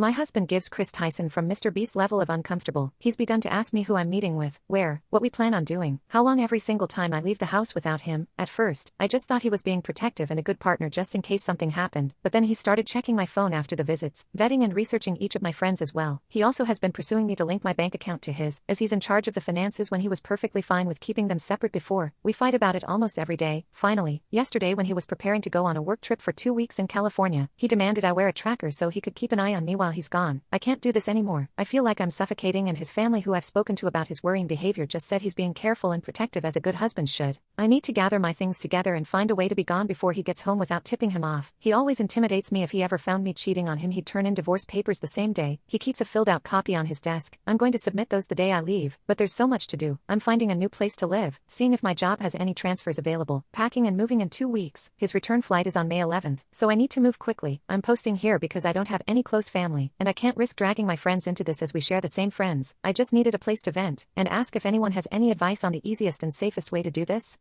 My husband gives Kris Tyson from MrBeast level of uncomfortable. He's begun to ask me who I'm meeting with, where, what we plan on doing, how long every single time I leave the house without him. At first, I just thought he was being protective and a good partner just in case something happened, but then he started checking my phone after the visits, vetting and researching each of my friends as well. He also has been pursuing me to link my bank account to his, as he's in charge of the finances when he was perfectly fine with keeping them separate before. We fight about it almost every day. Finally, yesterday when he was preparing to go on a work trip for 2 weeks in California, he demanded I wear a tracker so he could keep an eye on me while he's gone. I can't do this anymore. I feel like I'm suffocating, and his family who I've spoken to about his worrying behavior just said he's being careful and protective as a good husband should. I need to gather my things together and find a way to be gone before he gets home without tipping him off. He always intimidates me. If he ever found me cheating on him, he'd turn in divorce papers the same day. He keeps a filled out copy on his desk. I'm going to submit those the day I leave, but there's so much to do. I'm finding a new place to live, seeing if my job has any transfers available, packing and moving in 2 weeks. His return flight is on May 11th, so I need to move quickly. I'm posting here because I don't have any close family, and I can't risk dragging my friends into this as we share the same friends. I just needed a place to vent, and ask if anyone has any advice on the easiest and safest way to do this.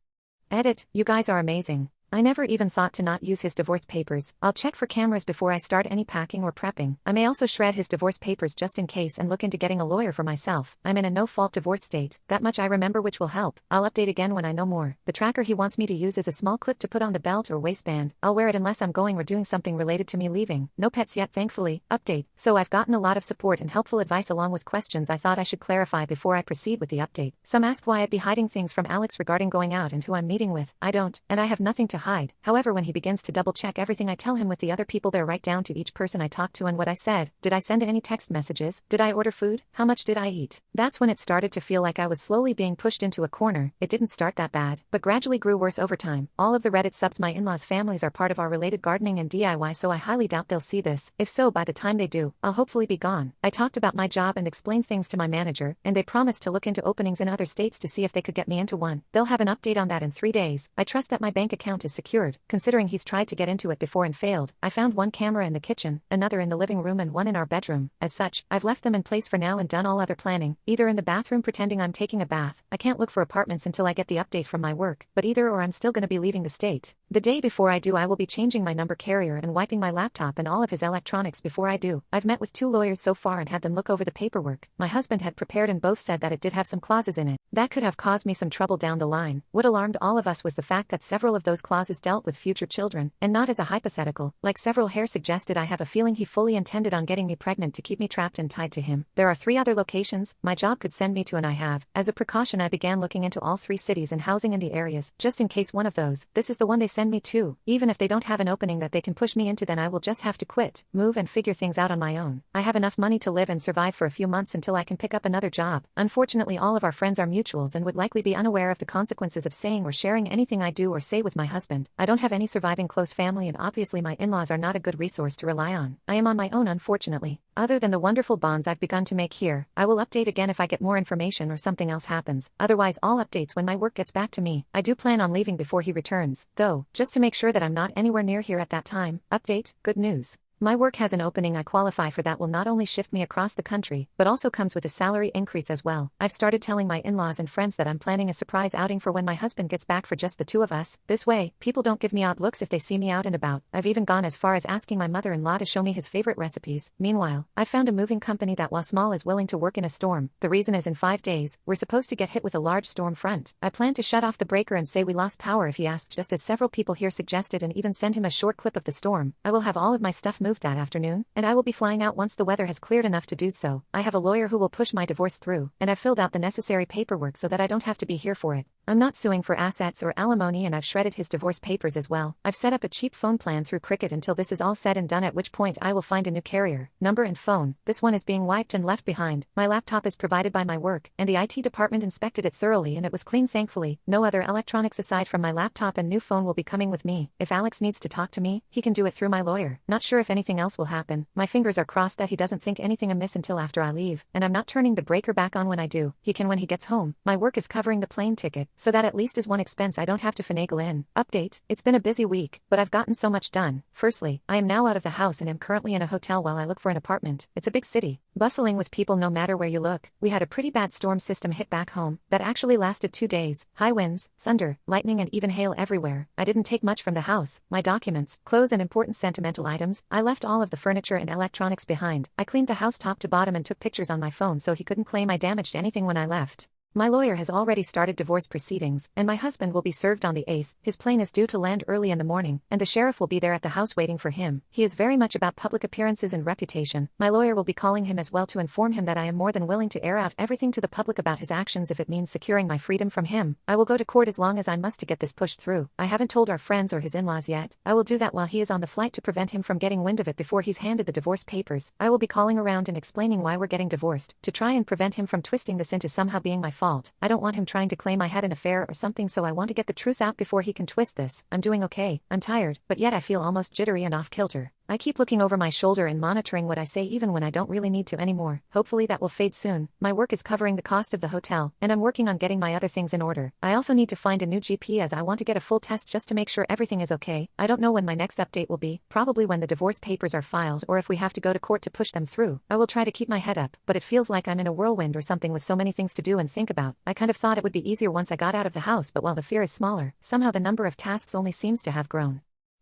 Edit, you guys are amazing. I never even thought to not use his divorce papers. I'll check for cameras before I start any packing or prepping. I may also shred his divorce papers just in case and look into getting a lawyer for myself. I'm in a no-fault divorce state, that much I remember, which will help. I'll update again when I know more. The tracker he wants me to use is a small clip to put on the belt or waistband. I'll wear it unless I'm going or doing something related to me leaving. No pets yet, thankfully. Update. So I've gotten a lot of support and helpful advice along with questions I thought I should clarify before I proceed with the update. Some ask why I'd be hiding things from Alex regarding going out and who I'm meeting with. I don't, and I have nothing to hide. However, when he begins to double-check everything I tell him with the other people there, right down to each person I talked to and what I said. Did I send any text messages? Did I order food? How much did I eat? That's when it started to feel like I was slowly being pushed into a corner. It didn't start that bad, but gradually grew worse over time. All of the Reddit subs my in-laws' families are part of our related gardening and DIY, so I highly doubt they'll see this. If so, by the time they do, I'll hopefully be gone. I talked about my job and explained things to my manager, and they promised to look into openings in other states to see if they could get me into one. They'll have an update on that in 3 days. I trust that my bank account is secured, considering he's tried to get into it before and failed. I found one camera in the kitchen, another in the living room, and one in our bedroom. As such, I've left them in place for now and done all other planning, either in the bathroom pretending I'm taking a bath. I can't look for apartments until I get the update from my work, but either or I'm still gonna be leaving the state. The day before I do, I will be changing my number carrier and wiping my laptop and all of his electronics before I do. I've met with 2 lawyers so far and had them look over the paperwork my husband had prepared, and both said that it did have some clauses in it that could have caused me some trouble down the line. What alarmed all of us was the fact that several of those clauses dealt with future children, and not as a hypothetical, like several hair suggested. I have a feeling he fully intended on getting me pregnant to keep me trapped and tied to him. There are 3 other locations my job could send me to, and I have. As a precaution, I began looking into all 3 cities and housing in the areas, just in case one of those. This is the one they send me to. Even if they don't have an opening that they can push me into, then I will just have to quit, move, and figure things out on my own. I have enough money to live and survive for a few months until I can pick up another job. Unfortunately, all of our friends are mutuals and would likely be unaware of the consequences of saying or sharing anything I do or say with my husband. I don't have any surviving close family, and obviously my in-laws are not a good resource to rely on. I am on my own, unfortunately. Other than the wonderful bonds I've begun to make here, I will update again if I get more information or something else happens. Otherwise, all updates when my work gets back to me. I do plan on leaving before he returns, though, just to make sure that I'm not anywhere near here at that time. Update, good news. My work has an opening I qualify for that will not only shift me across the country, but also comes with a salary increase as well. I've started telling my in-laws and friends that I'm planning a surprise outing for when my husband gets back for just the 2 of us. This way, people don't give me odd looks if they see me out and about. I've even gone as far as asking my mother-in-law to show me his favorite recipes. Meanwhile, I've found a moving company that, while small, is willing to work in a storm. The reason is in 5 days, we're supposed to get hit with a large storm front. I plan to shut off the breaker and say we lost power if he asks, just as several people here suggested, and even send him a short clip of the storm. I will have all of my stuff moved that afternoon, and I will be flying out once the weather has cleared enough to do so. I have a lawyer who will push my divorce through, and I've filled out the necessary paperwork so that I don't have to be here for it. I'm not suing for assets or alimony, and I've shredded his divorce papers as well. I've set up a cheap phone plan through Cricket until this is all said and done, at which point I will find a new carrier, number, and phone. This one is being wiped and left behind. My laptop is provided by my work, and the IT department inspected it thoroughly and it was clean, thankfully. No other electronics aside from my laptop and new phone will be coming with me. If Alex needs to talk to me, he can do it through my lawyer. Not sure if anything else will happen. My fingers are crossed that he doesn't think anything amiss until after I leave, and I'm not turning the breaker back on when I do. He can when he gets home. My work is covering the plane ticket, so that at least is one expense I don't have to finagle in. Update, it's been a busy week, but I've gotten so much done. Firstly, I am now out of the house and am currently in a hotel while I look for an apartment. It's a big city. Bustling with people no matter where you look. We had a pretty bad storm system hit back home that actually lasted 2 days. High winds, thunder, lightning and even hail everywhere. I didn't take much from the house. My documents, clothes and important sentimental items. I left all of the furniture and electronics behind. I cleaned the house top to bottom and took pictures on my phone so he couldn't claim I damaged anything when I left. My lawyer has already started divorce proceedings, and my husband will be served on the 8th. His plane is due to land early in the morning, and the sheriff will be there at the house waiting for him. He is very much about public appearances and reputation. My lawyer will be calling him as well to inform him that I am more than willing to air out everything to the public about his actions if it means securing my freedom from him. I will go to court as long as I must to get this pushed through. I haven't told our friends or his in-laws yet. I will do that while he is on the flight to prevent him from getting wind of it before he's handed the divorce papers. I will be calling around and explaining why we're getting divorced, to try and prevent him from twisting this into somehow being my fault. I don't want him trying to claim I had an affair or something, so I want to get the truth out before he can twist this. I'm doing okay. I'm tired, but yet I feel almost jittery and off kilter. I keep looking over my shoulder and monitoring what I say even when I don't really need to anymore. Hopefully that will fade soon. My work is covering the cost of the hotel, and I'm working on getting my other things in order. I also need to find a new GP as I want to get a full test just to make sure everything is okay. I don't know when my next update will be, probably when the divorce papers are filed or if we have to go to court to push them through. I will try to keep my head up, but it feels like I'm in a whirlwind or something with so many things to do and think about. I kind of thought it would be easier once I got out of the house, but while the fear is smaller, somehow the number of tasks only seems to have grown.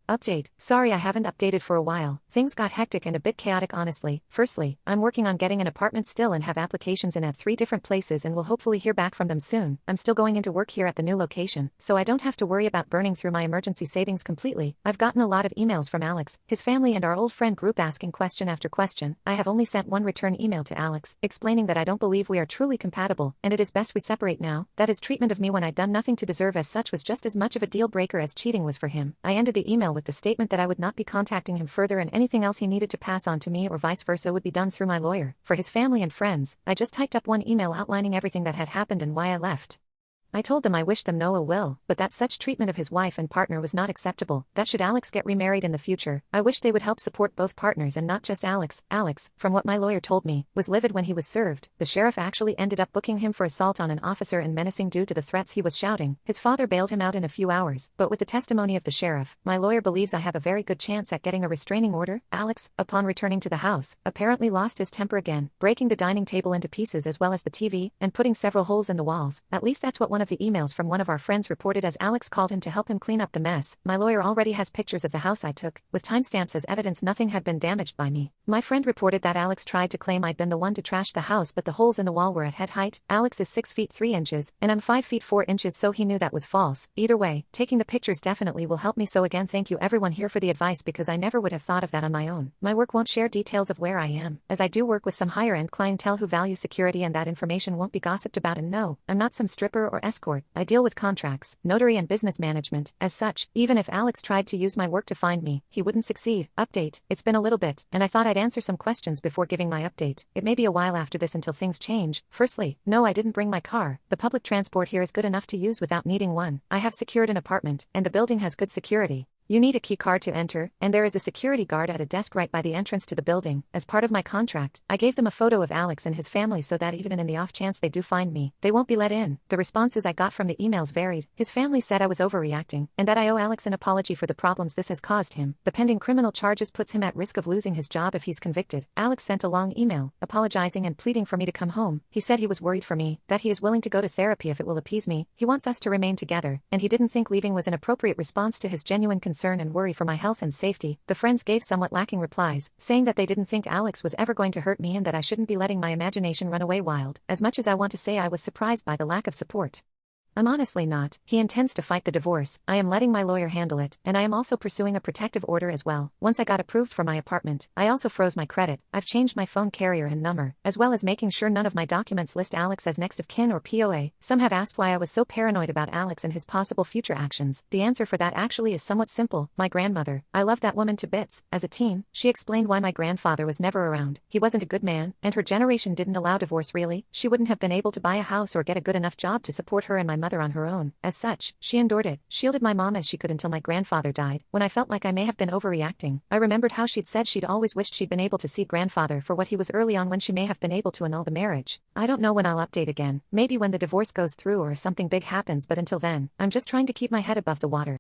Update. Sorry I haven't updated for a while. Things got hectic and a bit chaotic honestly. Firstly, I'm working on getting an apartment still and have applications in at 3 different places and will hopefully hear back from them soon. I'm still going into work here at the new location, so I don't have to worry about burning through my emergency savings completely. I've gotten a lot of emails from Alex, his family and our old friend group asking question after question. I have only sent one return email to Alex, explaining that I don't believe we are truly compatible, and it is best we separate now, that his treatment of me when I'd done nothing to deserve as such was just as much of a deal breaker as cheating was for him. I ended the email with the statement that I would not be contacting him further and anything else he needed to pass on to me or vice versa would be done through my lawyer. For his family and friends, I just typed up one email outlining everything that had happened and why I left. I told them I wished them no ill will, but that such treatment of his wife and partner was not acceptable, that should Alex get remarried in the future, I wish they would help support both partners and not just Alex. Alex, from what my lawyer told me, was livid when he was served. The sheriff actually ended up booking him for assault on an officer and menacing due to the threats he was shouting. His father bailed him out in a few hours, but with the testimony of the sheriff, my lawyer believes I have a very good chance at getting a restraining order. Alex, upon returning to the house, apparently lost his temper again, breaking the dining table into pieces as well as the TV, and putting several holes in the walls. At least that's what one of the emails from one of our friends reported as Alex called him to help him clean up the mess. My lawyer already has pictures of the house I took, with timestamps as evidence nothing had been damaged by me. My friend reported that Alex tried to claim I'd been the one to trash the house, but the holes in the wall were at head height. Alex is 6 feet 3 inches, and I'm 5 feet 4 inches, so he knew that was false. Either way, taking the pictures definitely will help me, so again thank you everyone here for the advice because I never would have thought of that on my own. My work won't share details of where I am, as I do work with some higher-end clientele who value security and that information won't be gossiped about, and no, I'm not some stripper or escort. I deal with contracts, notary and business management. As such, even if Alex tried to use my work to find me, he wouldn't succeed. Update. It's been a little bit, and I thought I'd answer some questions before giving my update. It may be a while after this until things change. Firstly, no, I didn't bring my car. The public transport here is good enough to use without needing one. I have secured an apartment, and the building has good security. You need a key card to enter, and there is a security guard at a desk right by the entrance to the building. As part of my contract, I gave them a photo of Alex and his family so that even in the off chance they do find me, they won't be let in. The responses I got from the emails varied. His family said I was overreacting, and that I owe Alex an apology for the problems this has caused him. The pending criminal charges puts him at risk of losing his job if he's convicted. Alex sent a long email, apologizing and pleading for me to come home. He said he was worried for me, that he is willing to go to therapy if it will appease me. He wants us to remain together, and he didn't think leaving was an appropriate response to his genuine concern and worry for my health and safety. The friends gave somewhat lacking replies, saying that they didn't think Alex was ever going to hurt me and that I shouldn't be letting my imagination run away wild. As much as I want to say I was surprised by the lack of support, I'm honestly not. He intends to fight the divorce. I am letting my lawyer handle it, and I am also pursuing a protective order as well. Once I got approved for my apartment, I also froze my credit. I've changed my phone carrier and number, as well as making sure none of my documents list Alex as next of kin or POA. Some have asked why I was so paranoid about Alex and his possible future actions. The answer for that actually is somewhat simple. My grandmother. I love that woman to bits. As a teen, she explained why my grandfather was never around. He wasn't a good man, and her generation didn't allow divorce really. She wouldn't have been able to buy a house or get a good enough job to support her and my mother on her own. As such, she endured it, shielded my mom as she could until my grandfather died. When I felt like I may have been overreacting, I remembered how she'd said she'd always wished she'd been able to see grandfather for what he was early on when she may have been able to annul the marriage. I don't know when I'll update again, maybe when the divorce goes through or if something big happens, but until then, I'm just trying to keep my head above the water.